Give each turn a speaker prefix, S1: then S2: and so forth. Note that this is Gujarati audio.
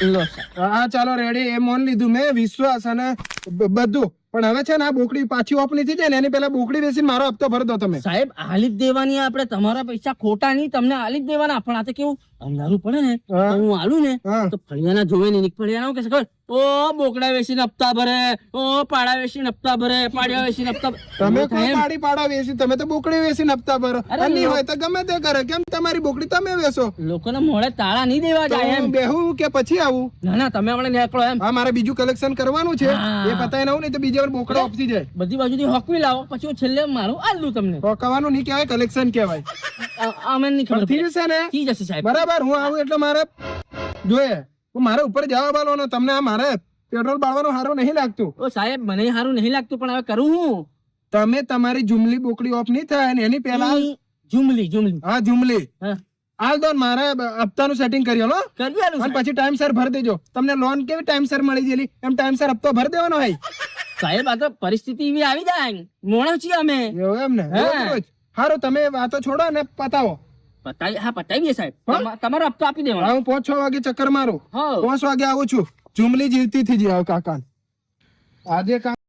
S1: લો સાહેબ.
S2: હા ચાલો રેડી, એ મોન લીધું મેં, વિશ્વાસ અને બધું. પણ હવે છે ને આ બોકડી પાછી ઓફ નથી જાય ને એની પેલા બોકડી વેચીને મારો હપ્તો ભરી દો તમે.
S1: સાહેબ હાલી જ દેવાની આપણે, તમારા પૈસા ખોટા નહીં, તમને હાલી જ દેવાના. પણ આ તો કેવું અંધારું પડે ને તો
S2: હા.
S1: હું હાલું ને
S2: હા.
S1: તો ફળિયાના જોવે ને ફળિયાના કે ખબર, ઓ બોકડા વેચીને હપ્તા ભરે, ઓ પાડા વેચીને હપ્તા ભરે, પાડ્યા વેચીને હપ્તા ભરે.
S2: તમે
S1: એવું થાય
S2: કોઈ
S1: એમ.
S2: પાડી પાડા વેચી, તમે તો બોકડી વેચીને હપ્તા ભરો.
S1: અરે
S2: અને નહીં
S1: લો-
S2: હોય તો ગમે તે કરે, કેમ તમારી બોકડી તમે વેચો?
S1: લોકોને મોડે તાળા નહીં દેવા
S2: તો
S1: જાય
S2: હું
S1: એમ.
S2: બેહું કે પછી આવું?
S1: ના ના, તમે હમણાં નીકળો એમ.
S2: હા, મારે બીજું કલેક્શન કરવાનું છે,
S1: હા.
S2: એ પતાઈને આવું, નહીં તો બીજા વાર બોકડા ઓપસી જાય.
S1: બધી બાજુથી હોકવી લાવો, પછી હું છેલ્લે મારું આલું તમને.
S2: રોકાવાનું નહીં કહેવાય, કલેક્શન કહેવાય.
S1: અમે નહીં ખબર
S2: થઈ જશે ને?
S1: થઈ જશે સાહેબ.
S2: બરાબર, હું આવું એટલે મારે જોઈએ, હું મારે ઉપર જવાબ આલવાનો. તમને આ મારે પેટ્રોલ બાળવાનું સારું નહીં લાગતું.
S1: ઓ સાહેબ મને સારું નહીં લાગતું, પણ હવે કરું હું.
S2: તમે તમારી જુમલી બોકડી ઓફ નહીં થાય ને એની પહેલા
S1: જુમલી.
S2: હા જુમલી
S1: હા,
S2: હાલ દો ને, મારે હપ્તાનું સેટિંગ કરી આલો.
S1: કરી આલું
S2: અને
S1: સાહેબ.
S2: પછી ટાઈમસર ભરી દેજો. તમને લોન કેવી ટાઈમસર મળી ગયેલી એમ ટાઈમસર હપ્તો ભરી દેવાનો હોય.
S1: સાહેબ આ તો પરિસ્થિતિ એવી આવી જાય, મોણા છીએ અમે.
S2: એવું એમ ને?
S1: હા.
S2: રોજ. સારું, તમે વાતો છોડો ને પતાવો.
S1: પતાવીએ સાહેબ.
S2: હા?
S1: તમારો હપ્તો આપી દેવાનો.
S2: હા, હું 5-6 વાગે ચક્કર મારું.
S1: હા.
S2: 5 વાગે આવું છું. જુમલી જીવતી થઈ જાય કાકા આજે કામ